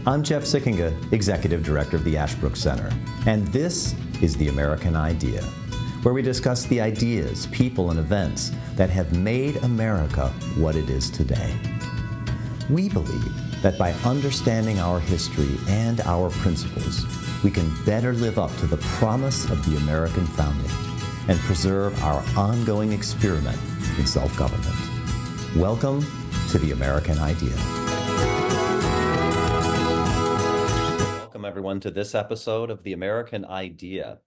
I'm Jeff Sikkenga, Executive Director of the Ashbrook Center, and this is The American Idea, where we discuss the ideas, people, and events that have made America what it is today. We believe that by understanding our history and our principles, we can better live up to the promise of the American founding and preserve our ongoing experiment in self-government. Welcome to The American Idea. Welcome, everyone, to this episode of The American Idea.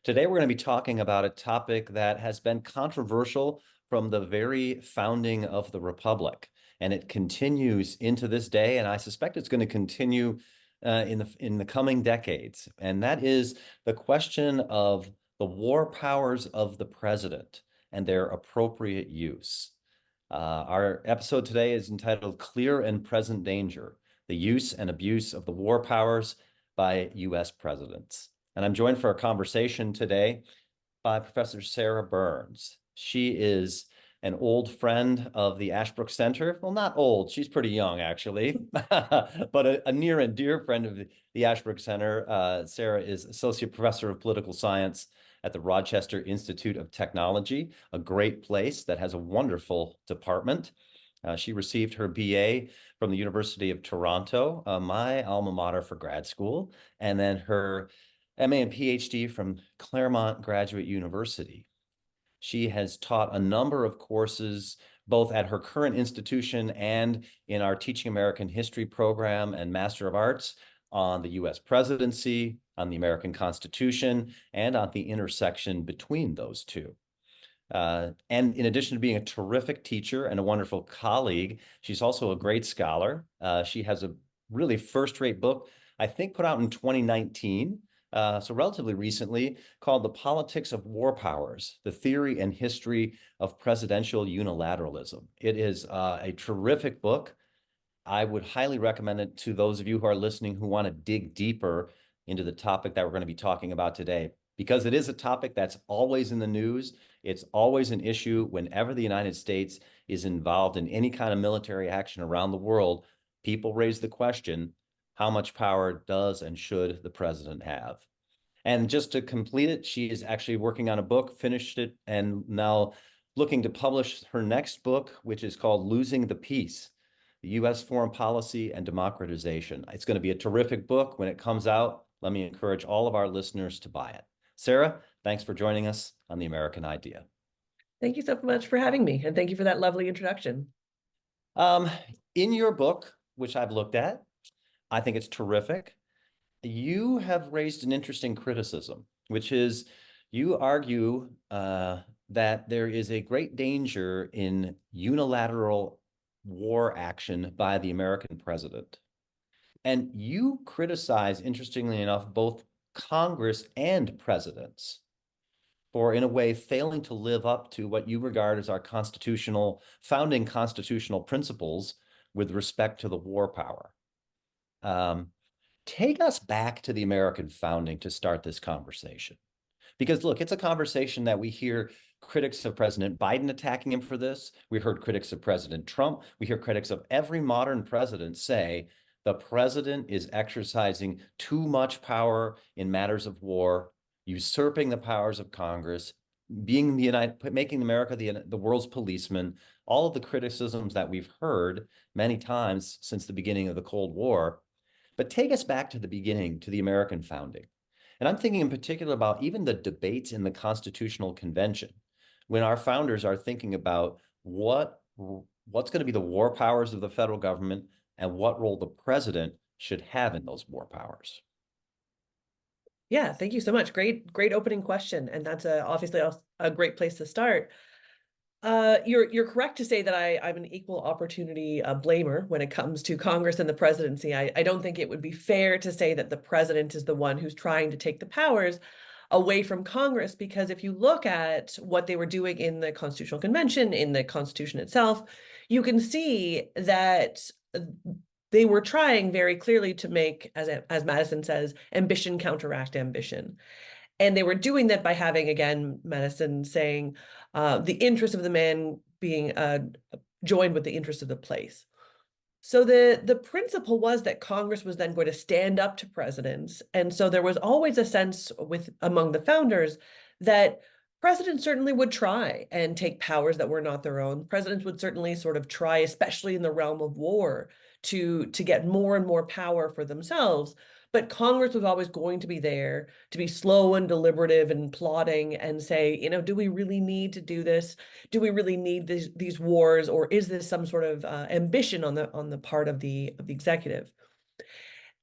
Today, we're going to be talking about a topic that has been controversial from the very founding of the Republic, and it continues into this day, and I suspect it's going to continue in the coming decades, and that is the question of the war powers of the president and their appropriate use. Our episode today is entitled Clear and Present Danger: The Use and Abuse of the War Powers by U.S. Presidents. And I'm joined for a conversation today by Professor Sarah Burns. She is an old friend of the Ashbrook Center. Well, not old, she's pretty young, actually, but a near and dear friend of the Ashbrook Center. Sarah is Associate Professor of Political Science at the Rochester Institute of Technology, a great place that has a wonderful department. She received her BA from the University of Toronto, my alma mater for grad school, and then her MA and PhD from Claremont Graduate University. She has taught a number of courses, both at her current institution and in our Teaching American History program and Master of Arts, on the U.S. presidency, on the American Constitution, and on the intersection between those two. And in addition to being a terrific teacher and a wonderful colleague, she's also a great scholar. She has a really first-rate book, I think put out in 2019, so relatively recently, called The Politics of War Powers: The Theory and History of Presidential Unilateralism. It is a terrific book. I would highly recommend it to those of you who are listening who want to dig deeper into the topic that we're going to be talking about today, because it is a topic that's always in the news. It's always an issue whenever the United States is involved in any kind of military action around the world. People raise the question, how much power does and should the president have? And just to complete it, she is actually working on a book, finished it, and now looking to publish her next book, which is called Losing the Peace: The U.S. Foreign Policy and Democratization. It's going to be a terrific book when it comes out. Let me encourage all of our listeners to buy it. Sarah, thanks for joining us on The American Idea. Thank you so much for having me, and thank you for that lovely introduction. In your book, which I've looked at, I think it's terrific. You have raised an interesting criticism, which is you argue that there is a great danger in unilateral war action by the American president. And you criticize, interestingly enough, both Congress and presidents for, in a way, failing to live up to what you regard as our founding constitutional principles with respect to the war power. Take us back to the American founding to start this conversation. Because look, it's a conversation that we hear critics of President Biden attacking him for this. We heard critics of President Trump. We hear critics of every modern president say the president is exercising too much power in matters of war, usurping the powers of Congress, making America the world's policeman. All of the criticisms that we've heard many times since the beginning of the Cold War. But take us back to the beginning, to the American founding. And I'm thinking in particular about even the debates in the Constitutional Convention, when our founders are thinking about what's going to be the war powers of the federal government and what role the president should have in those war powers. Yeah, thank you so much. Great opening question. And that's obviously a great place to start. You're correct to say that I'm an equal opportunity blamer when it comes to Congress and the presidency. I don't think it would be fair to say that the president is the one who's trying to take the powers away from Congress, because if you look at what they were doing in the Constitutional Convention, in the Constitution itself, you can see that they were trying very clearly to make, as Madison says, ambition counteract ambition. And they were doing that by having, again, Madison saying, the interest of the man being joined with the interest of the place. So the principle was that Congress was then going to stand up to presidents. And so there was always a sense with among the founders that presidents certainly would try and take powers that were not their own. Presidents would certainly sort of try, especially in the realm of war, to get more and more power for themselves. But Congress was always going to be there to be slow and deliberative and plotting and say, do we really need to do this? Do we really need these wars, or is this some sort of ambition on the part of the executive?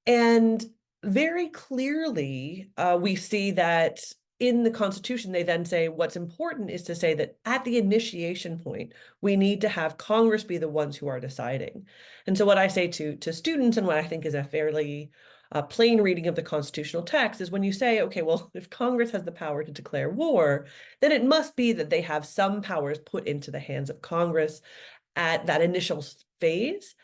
And very clearly, we see that in the Constitution, they then say what's important is to say that at the initiation point, we need to have Congress be the ones who are deciding. And so, what I say to students, and what I think is a fairly plain reading of the constitutional text, is when you say, okay, well, if Congress has the power to declare war, then it must be that they have some powers put into the hands of Congress at that initial phase.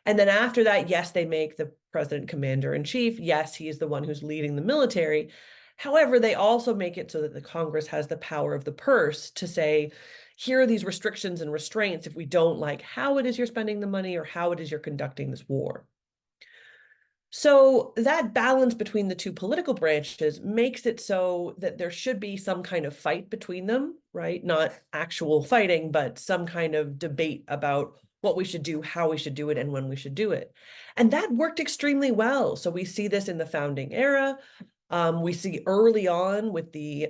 And then after that, yes, they make the president commander in chief. Yes, he is the one who's leading the military. However, they also make it so that the Congress has the power of the purse to say, here are these restrictions and restraints if we don't like how it is you're spending the money or how it is you're conducting this war. So that balance between the two political branches makes it so that there should be some kind of fight between them, right? Not actual fighting, but some kind of debate about what we should do, how we should do it, and when we should do it. And that worked extremely well. So we see this in the founding era. We see early on with the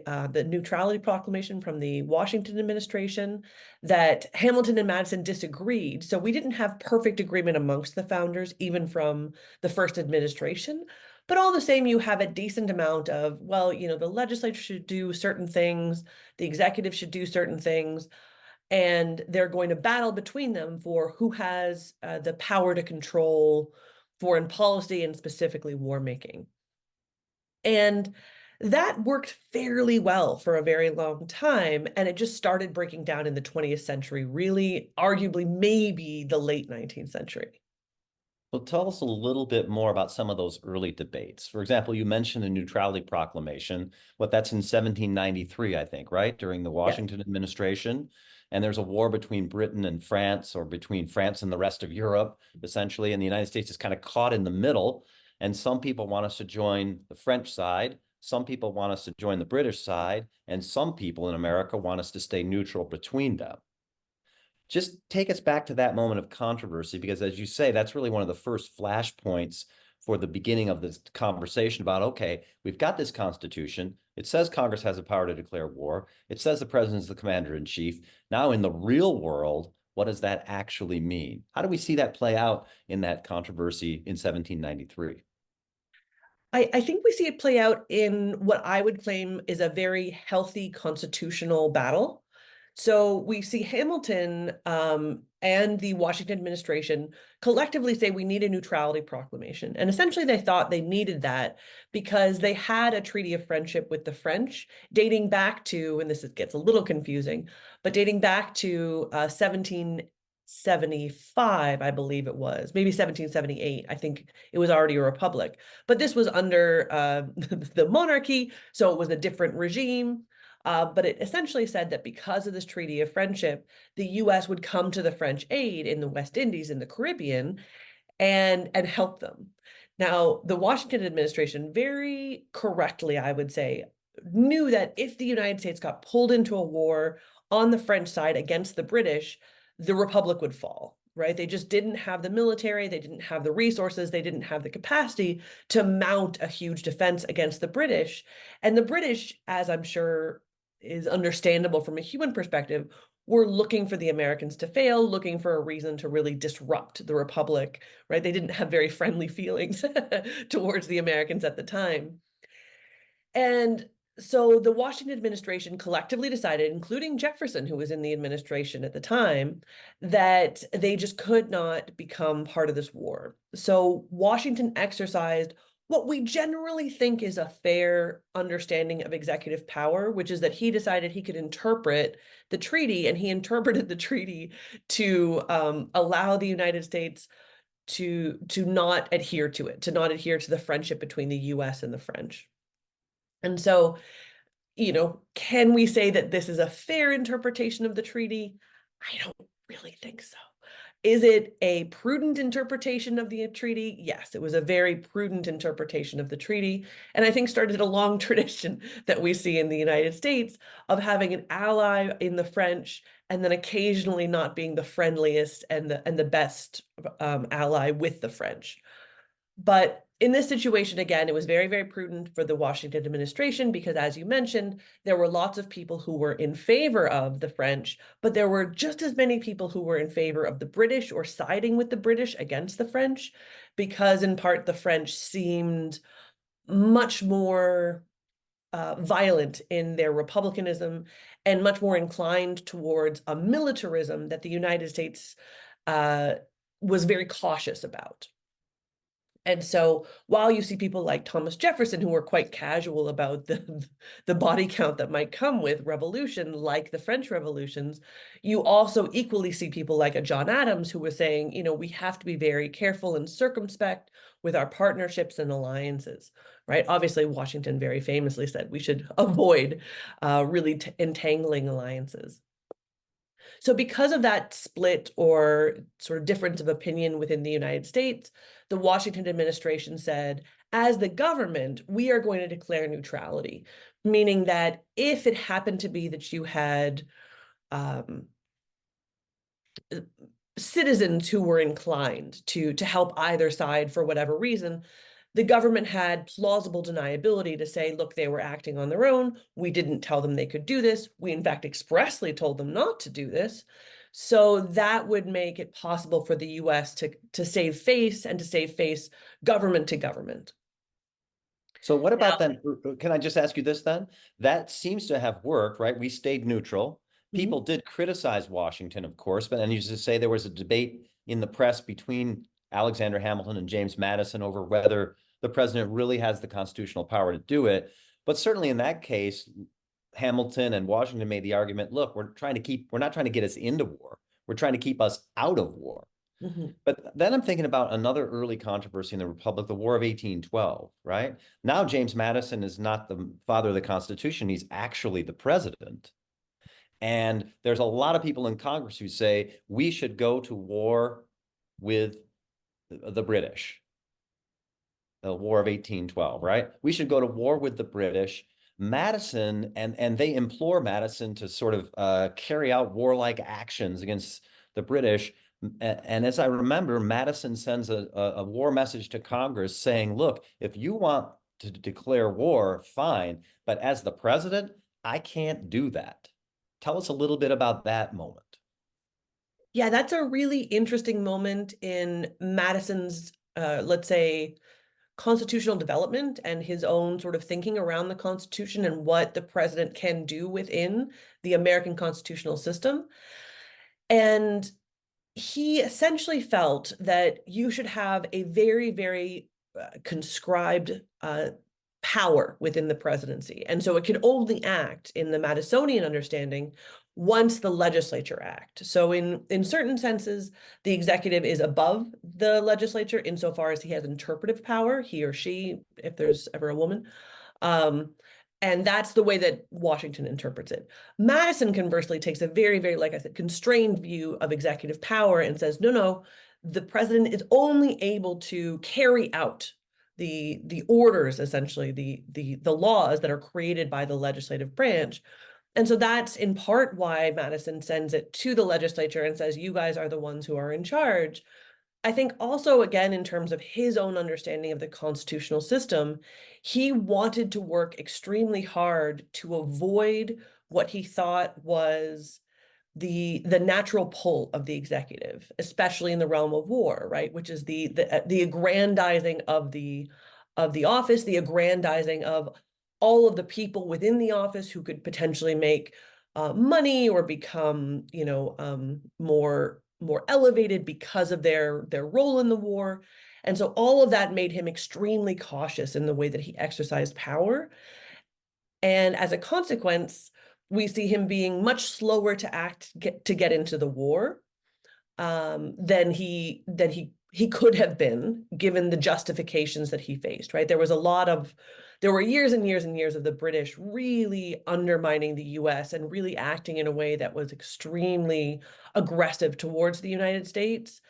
neutrality proclamation from the Washington administration that Hamilton and Madison disagreed. So we didn't have perfect agreement amongst the founders, even from the first administration. But all the same, you have a decent amount of, well, the legislature should do certain things, the executive should do certain things, and they're going to battle between them for who has the power to control foreign policy and specifically war making. And that worked fairly well for a very long time. And it just started breaking down in the 20th century, really, arguably, maybe the late 19th century. Well, tell us a little bit more about some of those early debates. For example, you mentioned the Neutrality Proclamation. That's in 1793, I think, right? During the Yes. Washington administration. And there's a war between Britain and France, or between France and the rest of Europe, essentially. And the United States is kind of caught in the middle. And some people want us to join the French side. Some people want us to join the British side. And some people in America want us to stay neutral between them. Just take us back to that moment of controversy, because as you say, that's really one of the first flashpoints for the beginning of this conversation about, okay, we've got this Constitution. It says Congress has the power to declare war. It says the president is the commander in chief. Now, in the real world, what does that actually mean? How do we see that play out in that controversy in 1793? I think we see it play out in what I would claim is a very healthy constitutional battle. So we see Hamilton and the Washington administration collectively say we need a neutrality proclamation. And essentially, they thought they needed that because they had a treaty of friendship with the French dating back to, and gets a little confusing, but dating back to 1775, I believe it was, maybe 1778. I think it was already a republic. But this was under the monarchy, so it was a different regime. But it essentially said that because of this treaty of friendship, the US would come to the French aid in the West Indies, in the Caribbean, and help them. Now, the Washington administration very correctly, I would say, knew that if the United States got pulled into a war on the French side against the British, the Republic would fall, right? They just didn't have the military, they didn't have the resources, they didn't have the capacity to mount a huge defense against the British. And the British, as I'm sure is understandable from a human perspective, were looking for the Americans to fail, looking for a reason to really disrupt the Republic, right? They didn't have very friendly feelings towards the Americans at the time. And so the Washington administration collectively decided, including Jefferson, who was in the administration at the time, that they just could not become part of this war. So Washington exercised what we generally think is a fair understanding of executive power, which is that he decided he could interpret the treaty, and he interpreted the treaty to allow the United States to not adhere to it, to not adhere to the friendship between the US and the French. And so, can we say that this is a fair interpretation of the treaty? I don't really think so. Is it a prudent interpretation of the treaty? Yes, it was a very prudent interpretation of the treaty. And I think started a long tradition that we see in the United States of having an ally in the French and then occasionally not being the friendliest and the best ally with the French. But in this situation, again, it was very, very prudent for the Washington administration because, as you mentioned, there were lots of people who were in favor of the French, but there were just as many people who were in favor of the British or siding with the British against the French, because in part the French seemed much more violent in their republicanism and much more inclined towards a militarism that the United States was very cautious about. And so while you see people like Thomas Jefferson, who were quite casual about the body count that might come with revolution, like the French revolutions, you also equally see people like a John Adams, who was saying, you know, we have to be very careful and circumspect with our partnerships and alliances, right? Obviously, Washington very famously said we should avoid really entangling alliances. So because of that split or sort of difference of opinion within the United States, the Washington administration said, as the government, we are going to declare neutrality, meaning that if it happened to be that you had citizens who were inclined to help either side for whatever reason, the government had plausible deniability to say, look, they were acting on their own. We didn't tell them they could do this. We, in fact, expressly told them not to do this. So that would make it possible for the US to save face and to save face government to government. So what Now, about then? Can I just ask you this then? That seems to have worked, right? We stayed neutral. People did criticize Washington, of course, but and you just say there was a debate in the press between Alexander Hamilton and James Madison over whether the president really has the constitutional power to do it. But certainly in that case, Hamilton and Washington made the argument, look, we're not trying to get us into war. We're trying to keep us out of war. But then I'm thinking about another early controversy in the Republic, the War of 1812, right? Now, James Madison is not the father of the Constitution. He's actually the president. And there's a lot of people in Congress who say we should go to war with the British, the War of 1812, right? We should go to war with the British. Madison, and they implore Madison to sort of carry out warlike actions against the British. And as I remember, Madison sends a war message to Congress saying, look, if you want to declare war, fine. But as the president, I can't do that. Tell us a little bit about that moment. yeah, that's a really interesting moment in Madison's, let's say, constitutional development and his own sort of thinking around the Constitution and what the president can do within the American constitutional system. And he essentially felt that you should have a very, very conscribed power within the presidency. And so it can only act in the Madisonian understanding once the legislature act. So in certain senses, the executive is above the legislature insofar as he has interpretive power, he or she, if there's ever a woman. And that's the way that Washington interprets it. Madison, conversely, takes a very, very, like I said, constrained view of executive power and says, no, no, the president is only able to carry out the orders, essentially, the laws that are created by the legislative branch. And so that's in part why Madison sends it to the legislature and says, you guys are the ones who are in charge. I think also, again, in terms of his own understanding of the constitutional system, he wanted to work extremely hard to avoid what he thought was the natural pull of the executive, especially in the realm of war, right? Which is the aggrandizing of the office, the aggrandizing of all of the people within the office who could potentially make money or become, more elevated because of their role in the war. And so all of that made him extremely cautious in the way that he exercised power. And as a consequence, we see him being much slower to get into the war than he he could have been, given the justifications that he faced, right? There were years and years and years of the British really undermining the US and really acting in a way that was extremely aggressive towards the United States.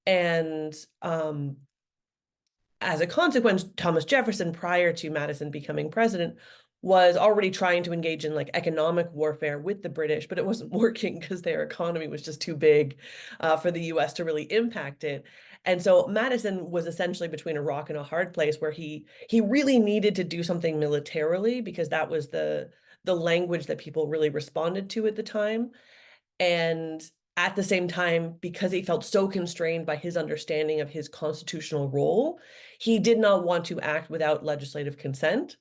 And as a consequence, Thomas Jefferson, prior to Madison becoming president, was already trying to engage in like economic warfare with the British, but it wasn't working because their economy was just too big for the US to really impact it. And so Madison was essentially between a rock and a hard place where he really needed to do something militarily because that was the language that people really responded to at the time. And at the same time, because he felt so constrained by his understanding of his constitutional role, he did not want to act without legislative consent.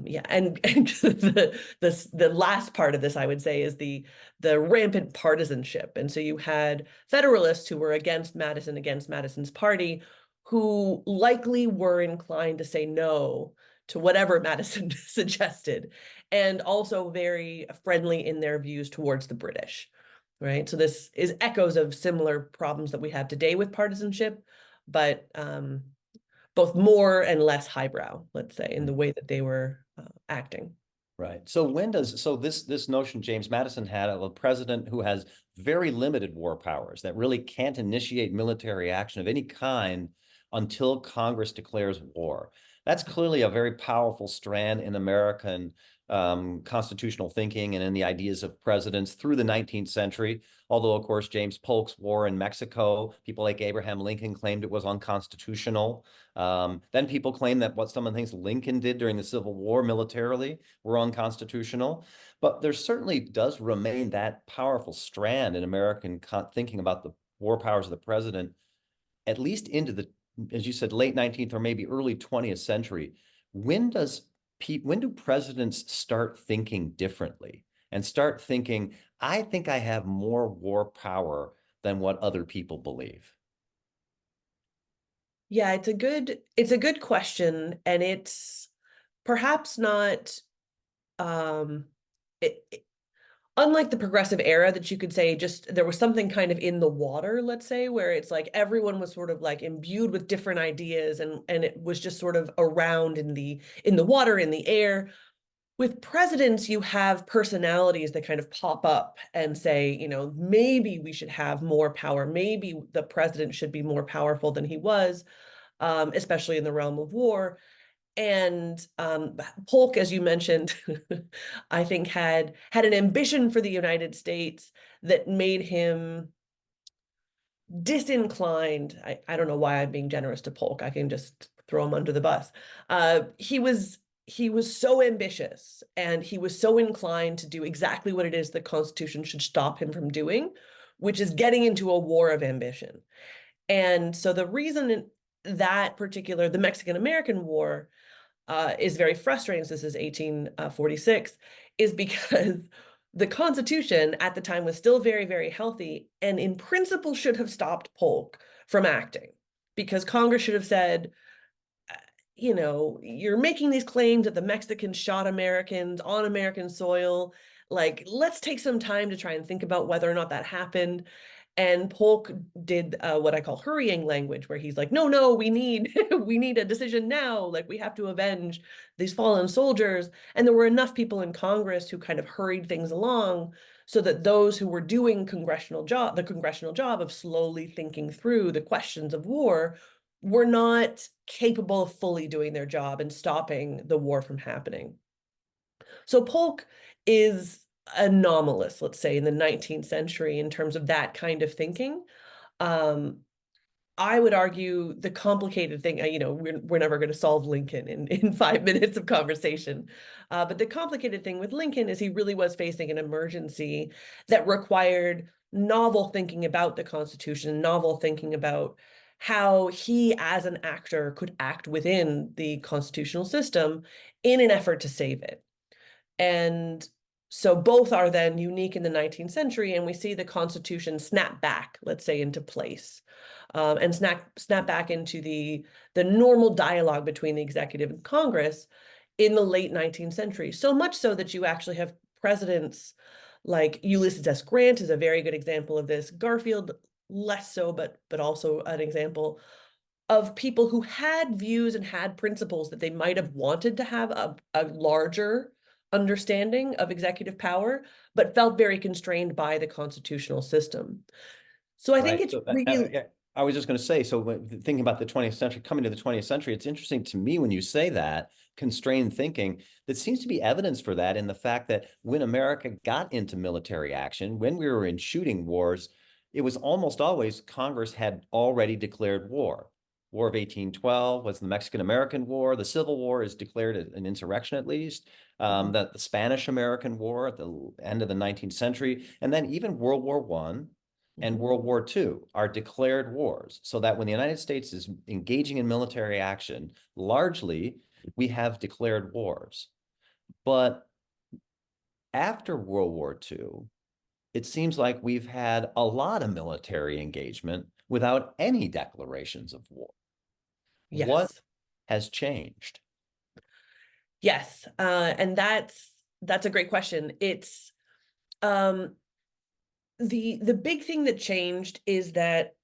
Yeah, and the last part of this, I would say, is the rampant partisanship. And so you had Federalists who were against Madison, against Madison's party, who likely were inclined to say no to whatever Madison suggested, and also very friendly in their views towards the British, right? So this is echoes of similar problems that we have today with partisanship, but both more and less highbrow, let's say, in the way that they were acting. Right. So this notion, James Madison had of a president who has very limited war powers that really can't initiate military action of any kind until Congress declares war. That's clearly a very powerful strand in American constitutional thinking and in the ideas of presidents through the 19th century. Although, of course, James Polk's war in Mexico, people like Abraham Lincoln claimed it was unconstitutional. Then people claim that what some of the things Lincoln did during the Civil War militarily were unconstitutional. But there certainly does remain that powerful strand in American thinking about the war powers of the president, at least into the, as you said, late 19th or maybe early 20th century. When do presidents start thinking differently and start thinking, I think I have more war power than what other people believe? Yeah, it's a good question, and it's perhaps not um it, unlike the progressive era that you could say just there was something kind of in the water, let's say, where it's like everyone was sort of like imbued with different ideas and it was just sort of around in the water, in the air. With presidents, you have personalities that kind of pop up and say, maybe we should have more power. Maybe the president should be more powerful than he was, especially in the realm of war. And Polk, as you mentioned, I think had an ambition for the United States that made him disinclined. I don't know why I'm being generous to Polk. I can just throw him under the bus. He was so ambitious and he was so inclined to do exactly what it is the Constitution should stop him from doing, which is getting into a war of ambition. And so the reason the Mexican-American War is very frustrating, so this is 1846, is because the Constitution at the time was still very, very healthy and in principle should have stopped Polk from acting because Congress should have said, you're making these claims that the Mexicans shot Americans on American soil. Like, let's take some time to try and think about whether or not that happened. And Polk did what I call hurrying language, where he's like, no, no, we need we need a decision now. Like, we have to avenge these fallen soldiers. And there were enough people in Congress who kind of hurried things along so that those who were doing the congressional job of slowly thinking through the questions of war were not capable of fully doing their job and stopping the war from happening. So Polk is anomalous, let's say, in the 19th century in terms of that kind of thinking. Um, I would argue the complicated thing, we're never going to solve Lincoln in 5 minutes of conversation. But the complicated thing with Lincoln is he really was facing an emergency that required novel thinking about the Constitution, novel thinking about how he, as an actor, could act within the constitutional system in an effort to save it. And so both are then unique in the 19th century, and we see the Constitution snap back, let's say, into place, and snap back into the normal dialogue between the executive and Congress in the late 19th century. So much so that you actually have presidents like Ulysses S. Grant is a very good example of this. Garfield less so, but also an example of people who had views and had principles that they might have wanted to have a larger understanding of executive power, but felt very constrained by the constitutional system. So I think Right. it's So really, I was just going to say, so when thinking about the 20th century, coming to the 20th century, it's interesting to me when you say that constrained thinking, that seems to be evidence for that in the fact that when America got into military action, when we were in shooting wars, it was almost always Congress had already declared war. War of 1812 was the Mexican-American War. The Civil War is declared an insurrection, at least. Mhm, The Spanish-American War at the end of the 19th century, and then even World War One and mhm. World War II are declared wars, so that when the United States is engaging in military action, largely we have declared wars. But after World War II, it seems like we've had a lot of military engagement without any declarations of war. What Yes. has changed? Yes. And that's a great question. It's um the big thing that changed is that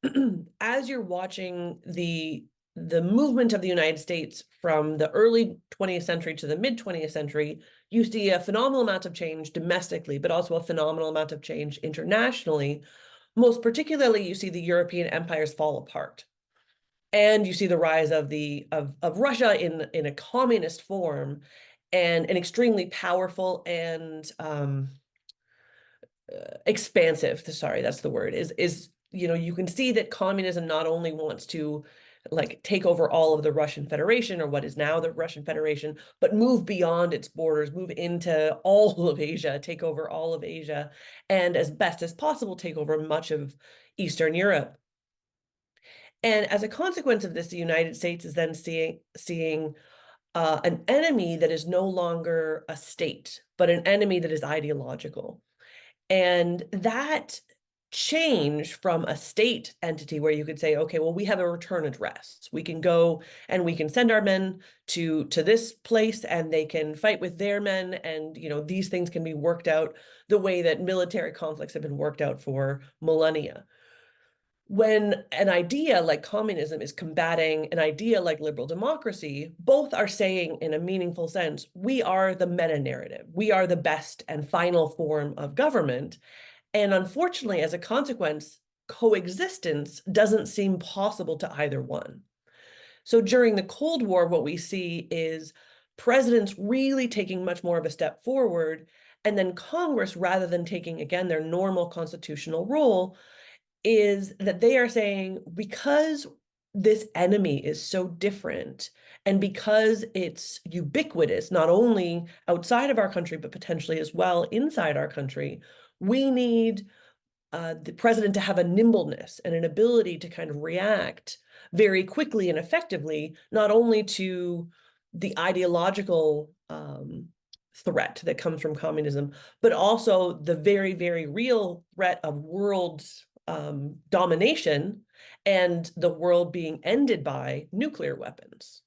as you're watching the movement of the United States from the early 20th century to the mid 20th century, you see a phenomenal amount of change domestically, but also a phenomenal amount of change internationally. Most particularly, you see the European empires fall apart. And you see the rise of Russia in a communist form, and an extremely powerful and expansive, sorry, that's the word, is you can see that communism not only wants to like take over all of the Russian Federation, or what is now the Russian Federation, but move beyond its borders, move into all of Asia, take over all of Asia, and as best as possible take over much of Eastern Europe. And as a consequence of this, the United States is then seeing an enemy that is no longer a state, but an enemy that is ideological. And that change from a state entity where you could say, okay, well, we have a return address. We can go and we can send our men to this place, and they can fight with their men, and these things can be worked out the way that military conflicts have been worked out for millennia. When an idea like communism is combating an idea like liberal democracy, both are saying in a meaningful sense, we are the meta narrative. We are the best and final form of government. And unfortunately, as a consequence, coexistence doesn't seem possible to either one. So during the Cold War, what we see is presidents really taking much more of a step forward, and then Congress, rather than taking, again, their normal constitutional role, is that they are saying, because this enemy is so different, and because it's ubiquitous, not only outside of our country, but potentially as well inside our country, we need the president to have a nimbleness and an ability to kind of react very quickly and effectively, not only to the ideological threat that comes from communism, but also the very, very real threat of world domination, and the world being ended by nuclear weapons.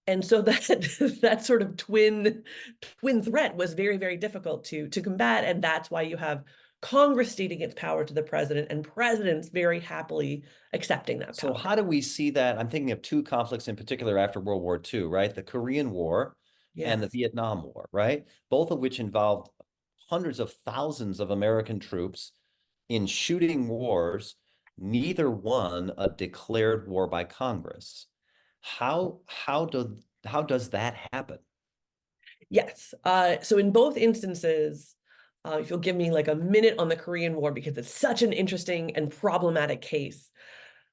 And so that that sort of twin threat was very, very difficult to combat, and that's why you have Congress ceding its power to the president, and presidents very happily accepting that So power. how do we see that? I'm thinking of two conflicts in particular after World War II, right? The Korean War and the Yes. Vietnam War, right? Both of which involved hundreds of thousands of American troops in shooting wars, neither one a declared war by Congress. How does that happen? Yes. So in both instances, if you'll give me like a minute on the Korean War, because it's such an interesting and problematic case.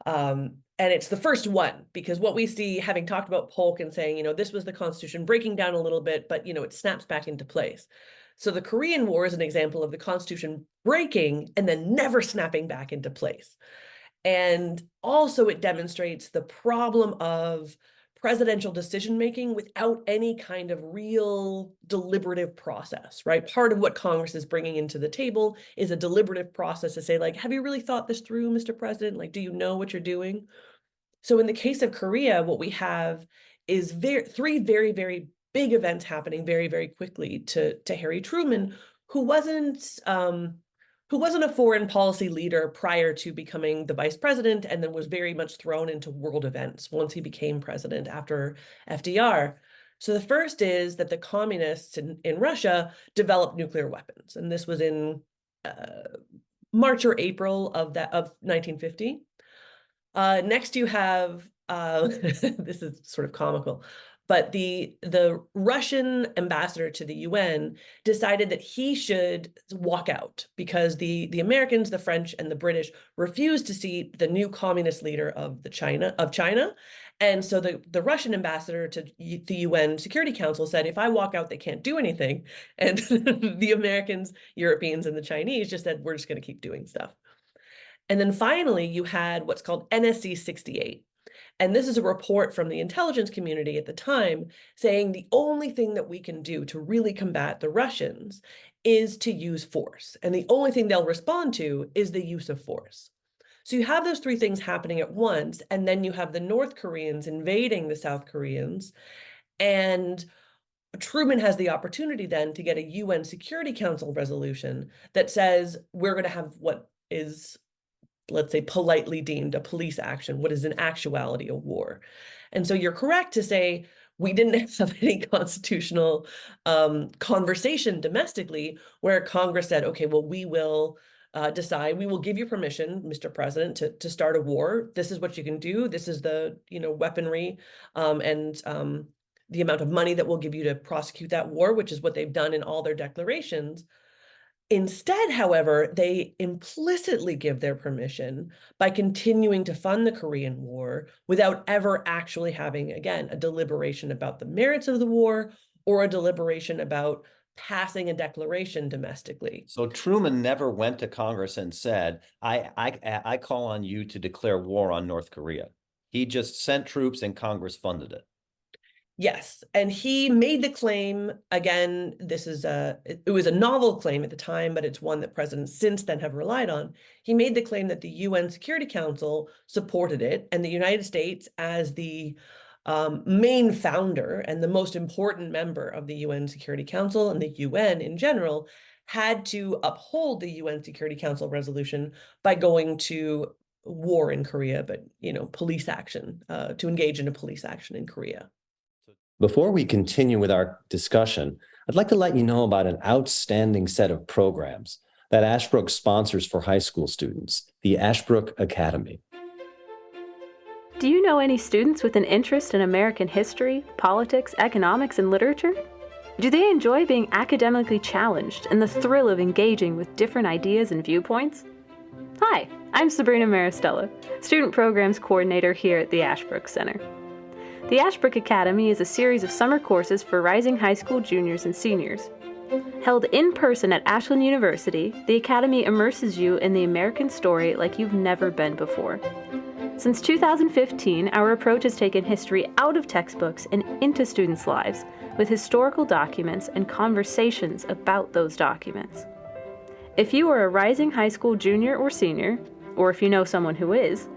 And it's the first one, because what we see, having talked about Polk and saying, this was the Constitution breaking down a little bit, but, it snaps back into place. So the Korean War is an example of the Constitution breaking and then never snapping back into place. And also it demonstrates the problem of presidential decision making without any kind of real deliberative process, right? Part of what Congress is bringing into the table is a deliberative process to say, like, have you really thought this through, Mr. President? Like, do you know what you're doing? So in the case of Korea, what we have is three very, very big events happening very, very quickly to Harry Truman, who wasn't who wasn't a foreign policy leader prior to becoming the vice president, and then was very much thrown into world events once he became president after FDR. So the first is that the communists in Russia developed nuclear weapons, and this was in March or April of 1950. Next, you have this is sort of comical, but the Russian ambassador to the UN decided that he should walk out because the Americans, the French, and the British refused to see the new communist leader of China. And so the Russian ambassador to the UN Security Council said, if I walk out, they can't do anything. And the Americans, Europeans, and the Chinese just said, we're just going to keep doing stuff. And then finally, you had what's called NSC 68. And this is a report from the intelligence community at the time saying the only thing that we can do to really combat the Russians is to use force. And the only thing they'll respond to is the use of force. So you have those three things happening at once, and then you have the North Koreans invading the South Koreans. And Truman has the opportunity then to get a UN Security Council resolution that says we're going to have what is, let's say, politely deemed a police action, what is in actuality a war. And so you're correct to say we didn't have any constitutional conversation domestically where Congress said, okay, well, we will decide, we will give you permission, Mr. President, to start a war. This is what you can do. This is the weaponry and the amount of money that we'll give you to prosecute that war, which is what they've done in all their declarations. Instead, however, they implicitly give their permission by continuing to fund the Korean War without ever actually having, again, a deliberation about the merits of the war or a deliberation about passing a declaration domestically. So Truman never went to Congress and said, I call on you to declare war on North Korea. He just sent troops and Congress funded it. Yes, and he made the claim, again, it was a novel claim at the time, but it's one that presidents since then have relied on. He made the claim that the UN Security Council supported it, and the United States, as the main founder and the most important member of the UN Security Council and the UN in general, had to uphold the UN Security Council resolution by going to war in Korea, but, police action, to engage in a police action in Korea. Before we continue with our discussion, I'd like to let you know about an outstanding set of programs that Ashbrook sponsors for high school students, the Ashbrook Academy. Do you know any students with an interest in American history, politics, economics, and literature? Do they enjoy being academically challenged and the thrill of engaging with different ideas and viewpoints? Hi, I'm Sabrina Maristella, Student Programs Coordinator here at the Ashbrook Center. The Ashbrook Academy is a series of summer courses for rising high school juniors and seniors. Held in person at Ashland University, the Academy immerses you in the American story like you've never been before. Since 2015, our approach has taken history out of textbooks and into students' lives with historical documents and conversations about those documents. If you are a rising high school junior or senior, or if you know someone who is,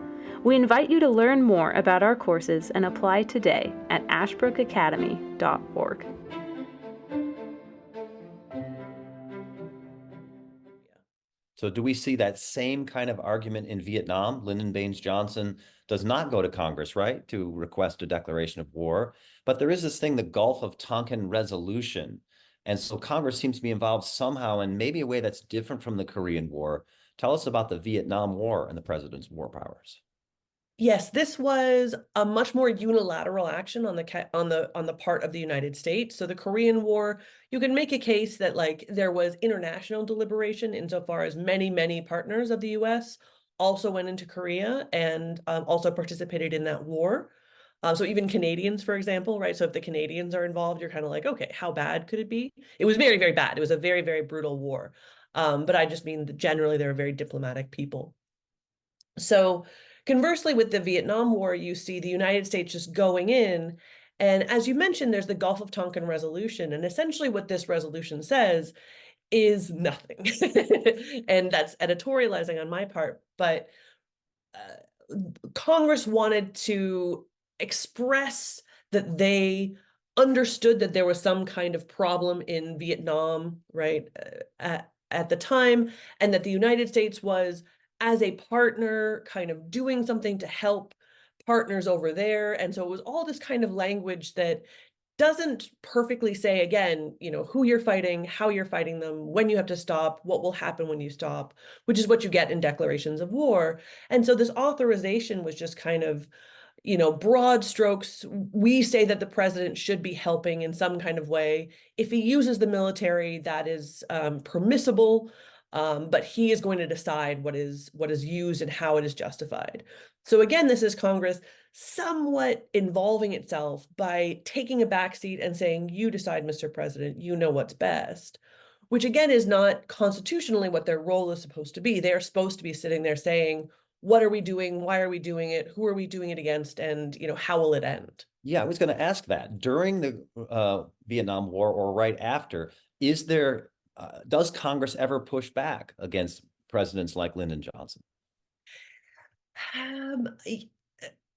we invite you to learn more about our courses and apply today at ashbrookacademy.org. So do we see that same kind of argument in Vietnam? Lyndon Baines Johnson does not go to Congress, right, to request a declaration of war. But there is this thing, the Gulf of Tonkin Resolution. And so Congress seems to be involved somehow in maybe a way that's different from the Korean War. Tell us about the Vietnam War and the president's war powers. Yes, this was a much more unilateral action on the part of the United States. So the Korean War, you can make a case that there was international deliberation insofar as many partners of the U.S. also went into Korea and also participated in that war. So even Canadians, for example, right? So if the Canadians are involved, you're kind of like, okay, how bad could it be? It was very, very bad. It was a very, very brutal war. But I just mean that generally they're very diplomatic people. So conversely, with the Vietnam War, you see the United States just going in. And as you mentioned, there's the Gulf of Tonkin Resolution. And essentially what this resolution says is nothing. And that's editorializing on my part. But Congress wanted to express that they understood that there was some kind of problem in Vietnam, right? at the time, and that the United States was, as a partner, kind of doing something to help partners over there. And so it was all this kind of language that doesn't perfectly say, again, who you're fighting, how you're fighting them, when you have to stop, what will happen when you stop, which is what you get in declarations of war. And so this authorization was just kind of, broad strokes. We say that the president should be helping in some kind of way. If he uses the military, that is permissible, but he is going to decide what is used and how it is justified. So again, this is Congress somewhat involving itself by taking a backseat and saying, you decide, Mr. President, you know what's best, which again is not constitutionally what their role is supposed to be. They are supposed to be sitting there saying, what are we doing? Why are we doing it? Who are we doing it against? And, how will it end? Yeah, I was going to ask that. During the Vietnam War or right after, does Congress ever push back against presidents like Lyndon Johnson?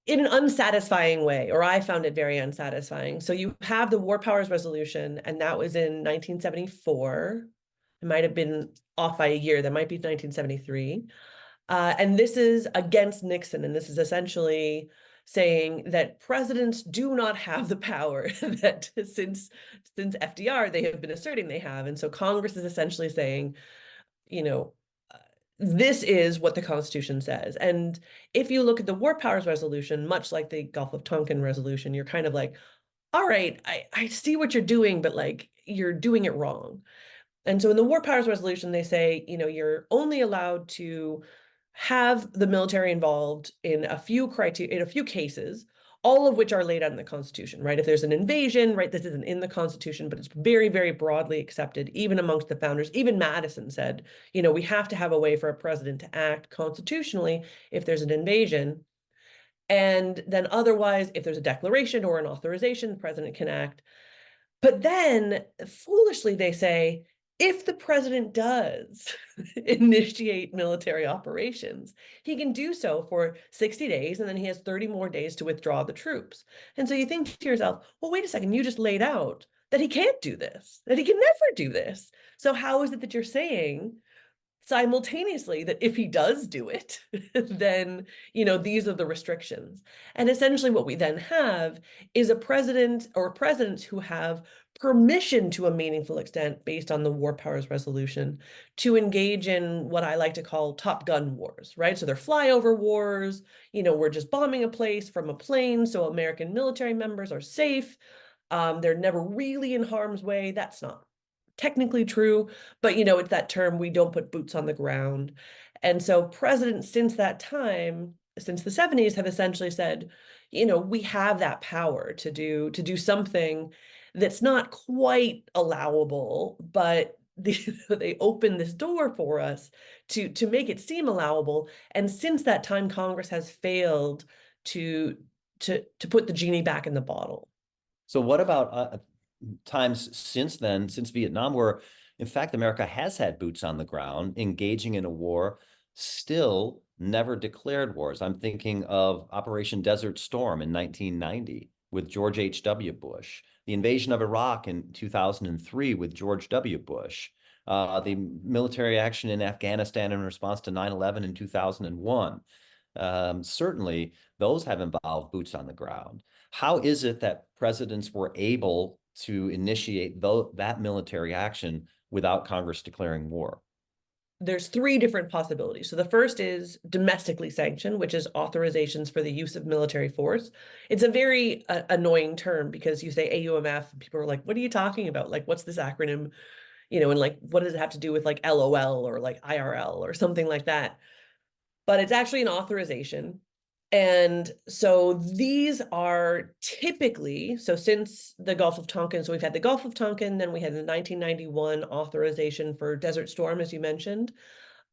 In an unsatisfying way, or I found it very unsatisfying. So you have the War Powers Resolution, and that was in 1974. It might have been off by a year. That might be 1973. And this is against Nixon. And this is essentially saying that presidents do not have the power that since FDR, they have been asserting they have. And so Congress is essentially saying, this is what the Constitution says. And if you look at the War Powers Resolution, much like the Gulf of Tonkin Resolution, you're kind of like, all right, I see what you're doing, but like you're doing it wrong. And so in the War Powers Resolution, they say, you're only allowed to have the military involved in a few cases, all of which are laid out in the Constitution, right? If there's an invasion, right, this isn't in the Constitution, but it's very, very broadly accepted, even amongst the founders. Even Madison said, we have to have a way for a president to act constitutionally if there's an invasion. And then otherwise, if there's a declaration or an authorization, the president can act. But then foolishly, they say, if the president does initiate military operations, he can do so for 60 days, and then he has 30 more days to withdraw the troops. And so you think to yourself, well, wait a second, you just laid out that he can't do this, that he can never do this. So how is it that you're saying simultaneously that if he does do it, then, these are the restrictions? And essentially what we then have is a president or presidents who have permission to a meaningful extent based on the War Powers Resolution to engage in what I like to call Top Gun wars, right? So they're flyover wars, we're just bombing a place from a plane so American military members are safe. They're never really in harm's way. That's not technically true, but it's that term, we don't put boots on the ground. And so presidents since that time, since the 70s, have essentially said, we have that power to do something that's not quite allowable, but they open this door for us to make it seem allowable. And since that time, Congress has failed to put the genie back in the bottle. So what about times since then, since Vietnam, where in fact America has had boots on the ground, engaging in a war, still never declared wars? I'm thinking of Operation Desert Storm in 1990 with George H.W. Bush, the invasion of Iraq in 2003 with George W. Bush, the military action in Afghanistan in response to 9/11 in 2001. Certainly, those have involved boots on the ground. How is it that presidents were able to initiate that military action without Congress declaring war? There's three different possibilities. So the first is domestically sanctioned, which is authorizations for the use of military force. It's a very annoying term because you say AUMF and people are like, what are you talking about? Like, what's this acronym? And like, what does it have to do with like LOL or like IRL or something like that? But it's actually an authorization. And so these are typically, so since the Gulf of Tonkin, so we've had the Gulf of Tonkin, then we had the 1991 authorization for Desert Storm, as you mentioned.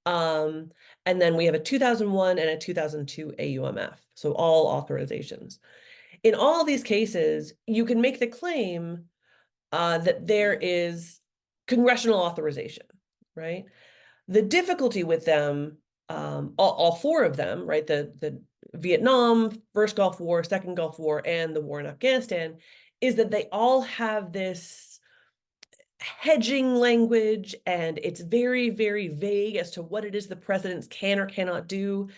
And then we have a 2001 and a 2002 AUMF, so all authorizations. In all these cases, you can make the claim that there is congressional authorization, right? The difficulty with them, all four of them, right? The Vietnam, first Gulf War, second Gulf War, and the war in Afghanistan, is that they all have this hedging language, and it's very, very vague as to what it is the presidents can or cannot do.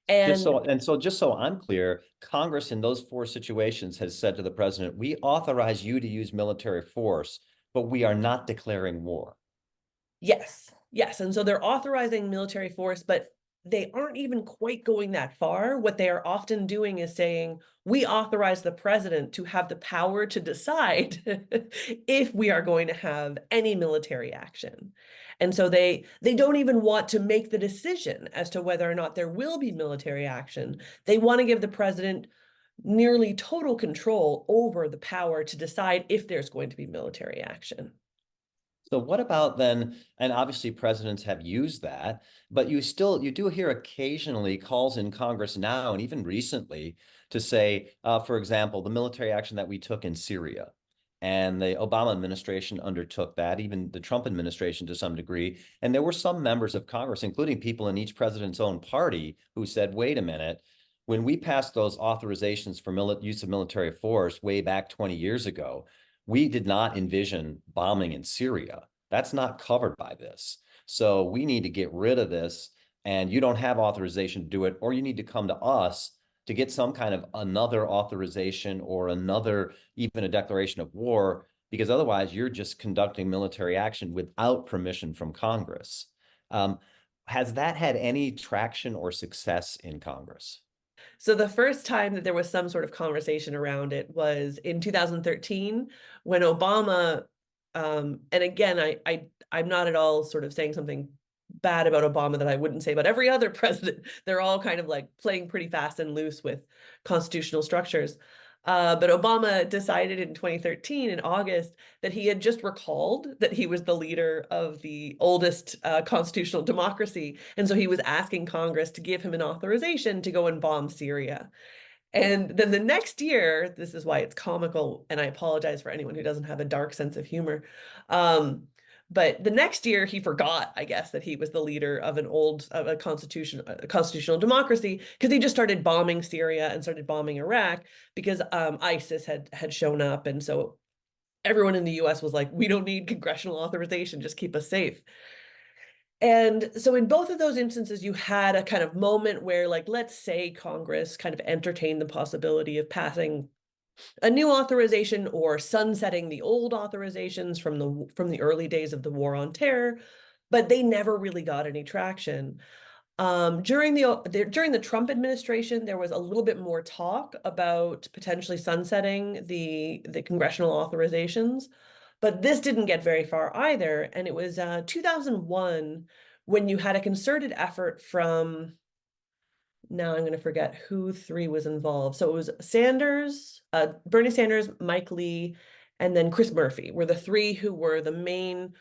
Just And so I'm clear, Congress in those four situations has said to the president, we authorize you to use military force, but we are not declaring war. yes, yes. And so they're authorizing military force, but they aren't even quite going that far. What they are often doing is saying, we authorize the president to have the power to decide if we are going to have any military action. And so they don't even want to make the decision as to whether or not there will be military action. They want to give the president nearly total control over the power to decide if there's going to be military action. So what about then, and obviously presidents have used that, but you do hear occasionally calls in Congress now and even recently to say, for example, the military action that we took in Syria. And the Obama administration undertook that, even the Trump administration to some degree. And there were some members of Congress, including people in each president's own party, who said, wait a minute, when we passed those authorizations for use of military force way back 20 years ago, we did not envision bombing in Syria. That's not covered by this. So we need to get rid of this, and you don't have authorization to do it, or you need to come to us to get some kind of another authorization or another, even a declaration of war, because otherwise you're just conducting military action without permission from Congress. Has that had any traction or success in Congress? So the first time that there was some sort of conversation around it was in 2013 when Obama, and again, I'm not at all sort of saying something bad about Obama that I wouldn't say about every other president. They're all kind of like playing pretty fast and loose with constitutional structures. But Obama decided in 2013, in August, that he had just recalled that he was the leader of the oldest constitutional democracy. And so he was asking Congress to give him an authorization to go and bomb Syria. And then the next year, this is why it's comical, and I apologize for anyone who doesn't have a dark sense of humor. But the next year, he forgot, I guess, that he was the leader of a constitutional democracy, because he just started bombing Syria and started bombing Iraq because ISIS had shown up, and so everyone in the U.S. was like, "We don't need congressional authorization; just keep us safe." And so in both of those instances, you had a kind of moment where, like, let's say Congress kind of entertained the possibility of passing a new authorization or sunsetting the old authorizations from the early days of the war on terror, but they never really got any traction. During the Trump administration, there was a little bit more talk about potentially sunsetting the congressional authorizations, but this didn't get very far either. And it was 2001 when you had a concerted effort from, now I'm going to forget who three was involved. So it was Bernie Sanders, Mike Lee, and then Chris Murphy were the three who were the main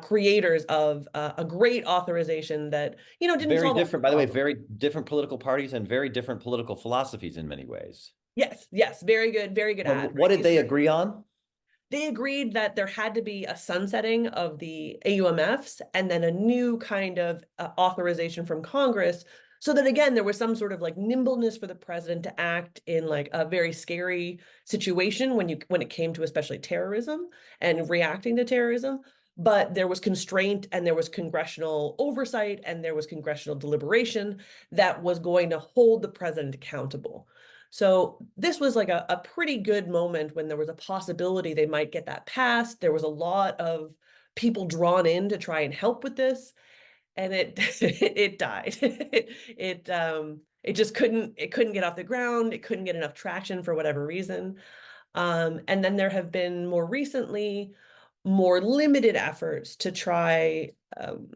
creators of a great authorization that, didn't Very solve all different, the by the way, problems. very different political parties and very different political philosophies in many ways. Yes, yes, very good So ad, what right? did they agree on? They agreed that there had to be a sunsetting of the AUMFs and then a new kind of authorization from Congress, so that again there was some sort of like nimbleness for the president to act in like a very scary situation when it came to especially terrorism and reacting to terrorism. But there was constraint and there was congressional oversight and there was congressional deliberation that was going to hold the president accountable. So this was like a pretty good moment when there was a possibility they might get that passed. There was a lot of people drawn in to try and help with this, and it it died. It just couldn't get off the ground. It couldn't get enough traction for whatever reason. And then there have been more recently more limited efforts to try, and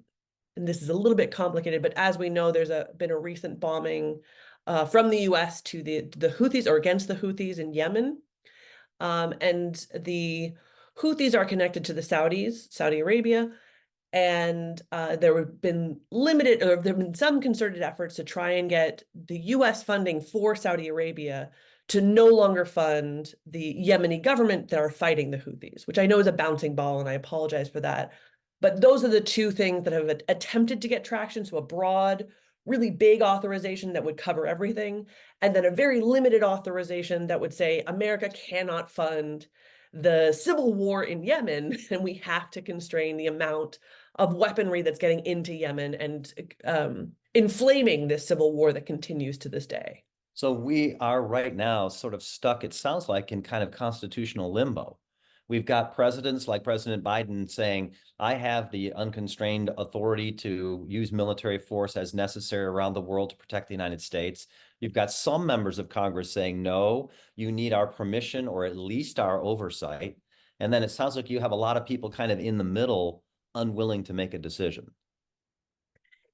this is a little bit complicated, but as we know, there's been a recent bombing from the US to the Houthis, or against the Houthis in Yemen. And the Houthis are connected to the Saudis, Saudi Arabia, and there have been some concerted efforts to try and get the US funding for Saudi Arabia to no longer fund the Yemeni government that are fighting the Houthis, which I know is a bouncing ball, and I apologize for that. But those are the two things that have attempted to get traction. So a broad, really big authorization that would cover everything, and then a very limited authorization that would say America cannot fund the civil war in Yemen, and we have to constrain the amount of weaponry that's getting into Yemen and inflaming this civil war that continues to this day. So we are right now sort of stuck, it sounds like, in kind of constitutional limbo. We've got presidents like President Biden saying, I have the unconstrained authority to use military force as necessary around the world to protect the United States. You've got some members of Congress saying, no, you need our permission or at least our oversight. And then it sounds like you have a lot of people kind of in the middle, unwilling to make a decision.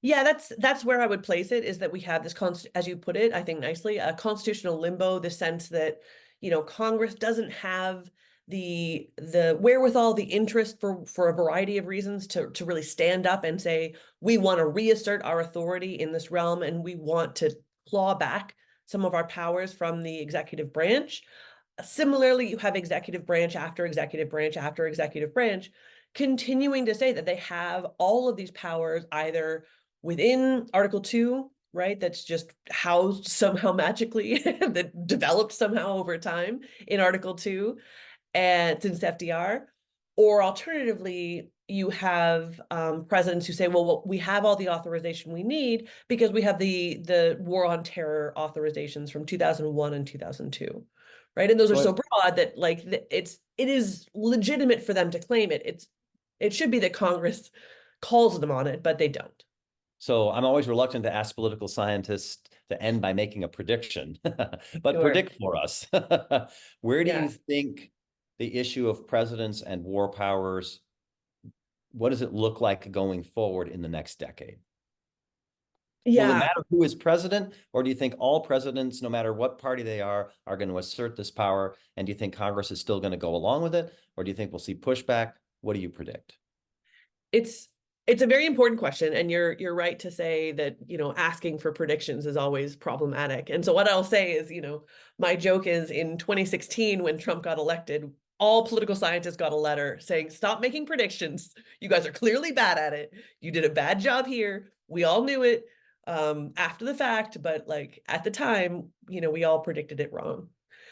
Yeah, that's where I would place it, is that we have this, as you put it, I think nicely, a constitutional limbo, the sense that, Congress doesn't have the wherewithal, the interest for a variety of reasons to really stand up and say, we want to reassert our authority in this realm, and we want to claw back some of our powers from the executive branch. Similarly, you have executive branch after executive branch after executive branch continuing to say that they have all of these powers either within Article 2, right? That's just housed somehow magically, that developed somehow over time in Article 2, and since FDR. Or alternatively, you have presidents who say, well, we have all the authorization we need because we have the war on terror authorizations from 2001 and 2002, right? And those are so broad that it is legitimate for them to claim it. It should be that Congress calls them on it, but they don't. So I'm always reluctant to ask political scientists to end by making a prediction, but Sure. predict for us. Where do Yeah. you think the issue of presidents and war powers, what does it look like going forward in the next decade? Yeah. Will it matter who is president, or do you think all presidents, no matter what party they are going to assert this power? And do you think Congress is still going to go along with it, or do you think we'll see pushback? What do you predict? It's a very important question, and you're right to say that, asking for predictions is always problematic. And so what I'll say is, my joke is, in 2016, when Trump got elected, all political scientists got a letter saying, stop making predictions. You guys are clearly bad at it. You did a bad job here. We all knew it after the fact, but at the time, we all predicted it wrong.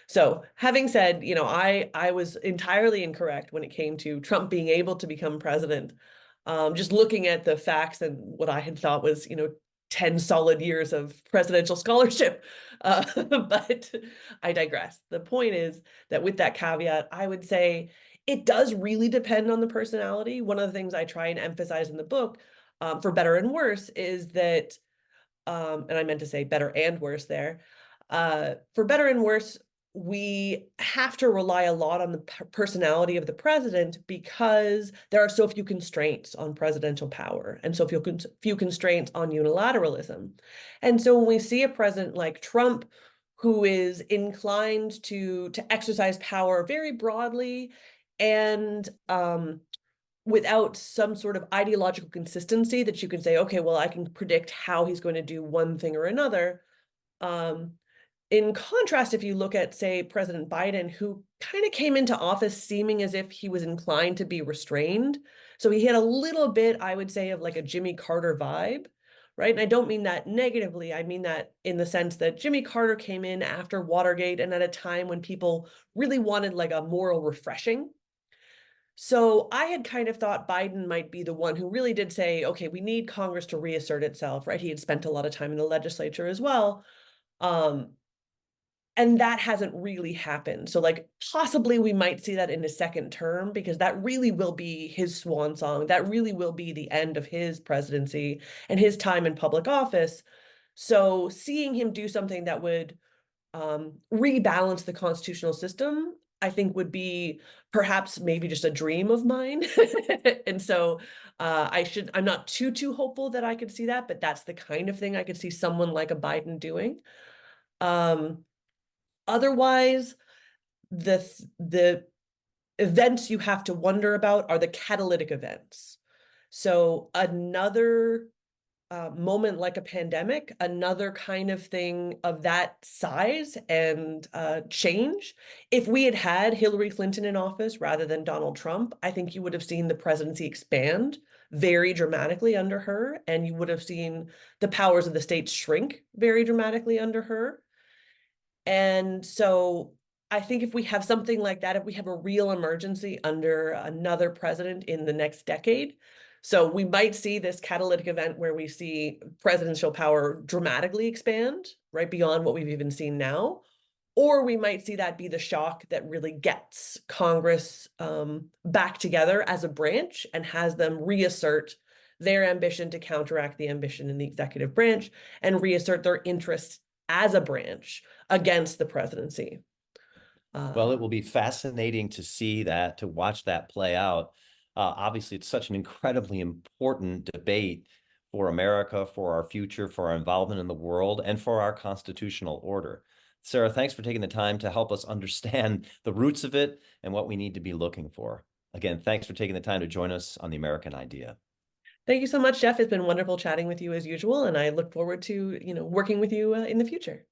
So having said, I was entirely incorrect when it came to Trump being able to become president. Just looking at the facts and what I had thought was, 10 solid years of presidential scholarship. But I digress. The point is that with that caveat, I would say it does really depend on the personality. One of the things I try and emphasize in the book, for better and worse, is that, and I meant to say better and worse there, for better and worse, we have to rely a lot on the personality of the president because there are so few constraints on presidential power and so few constraints on unilateralism. And so when we see a president like Trump, who is inclined to exercise power very broadly and without some sort of ideological consistency that you can say, okay, well, I can predict how he's going to do one thing or another. In contrast, if you look at, say, President Biden, who kind of came into office seeming as if he was inclined to be restrained. So he had a little bit, I would say, of a Jimmy Carter vibe, right? And I don't mean that negatively. I mean that in the sense that Jimmy Carter came in after Watergate and at a time when people really wanted a moral refreshing. So I had kind of thought Biden might be the one who really did say, okay, we need Congress to reassert itself, right? He had spent a lot of time in the legislature as well. And that hasn't really happened. So possibly we might see that in his second term, because that really will be his swan song. That really will be the end of his presidency and his time in public office. So seeing him do something that would rebalance the constitutional system, I think would be perhaps maybe just a dream of mine. And so I'm not too hopeful that I could see that, but that's the kind of thing I could see someone like a Biden doing. Otherwise, the events you have to wonder about are the catalytic events. So another moment like a pandemic, another kind of thing of that size and change. If we had had Hillary Clinton in office rather than Donald Trump, I think you would have seen the presidency expand very dramatically under her, and you would have seen the powers of the state shrink very dramatically under her. And so I think if we have something like that, if we have a real emergency under another president in the next decade, so we might see this catalytic event where we see presidential power dramatically expand, right, beyond what we've even seen now. Or we might see that be the shock that really gets Congress back together as a branch and has them reassert their ambition to counteract the ambition in the executive branch and reassert their interest as a branch against the presidency. Well, it will be fascinating to see that, to watch that play out. Obviously, it's such an incredibly important debate for America, for our future, for our involvement in the world, and for our constitutional order. Sarah, thanks for taking the time to help us understand the roots of it and what we need to be looking for. Again, thanks for taking the time to join us on The American Idea. Thank you so much, Jeff. It's been wonderful chatting with you as usual, and I look forward to, working with you in the future.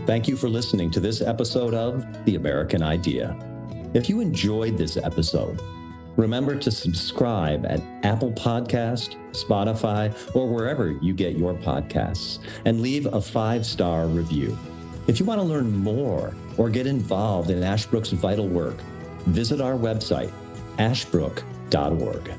Thank you for listening to this episode of The American Idea. If you enjoyed this episode, remember to subscribe at Apple Podcast, Spotify, or wherever you get your podcasts, and leave a 5-star review. If you want to learn more or get involved in Ashbrook's vital work, visit our website, ashbrook.org.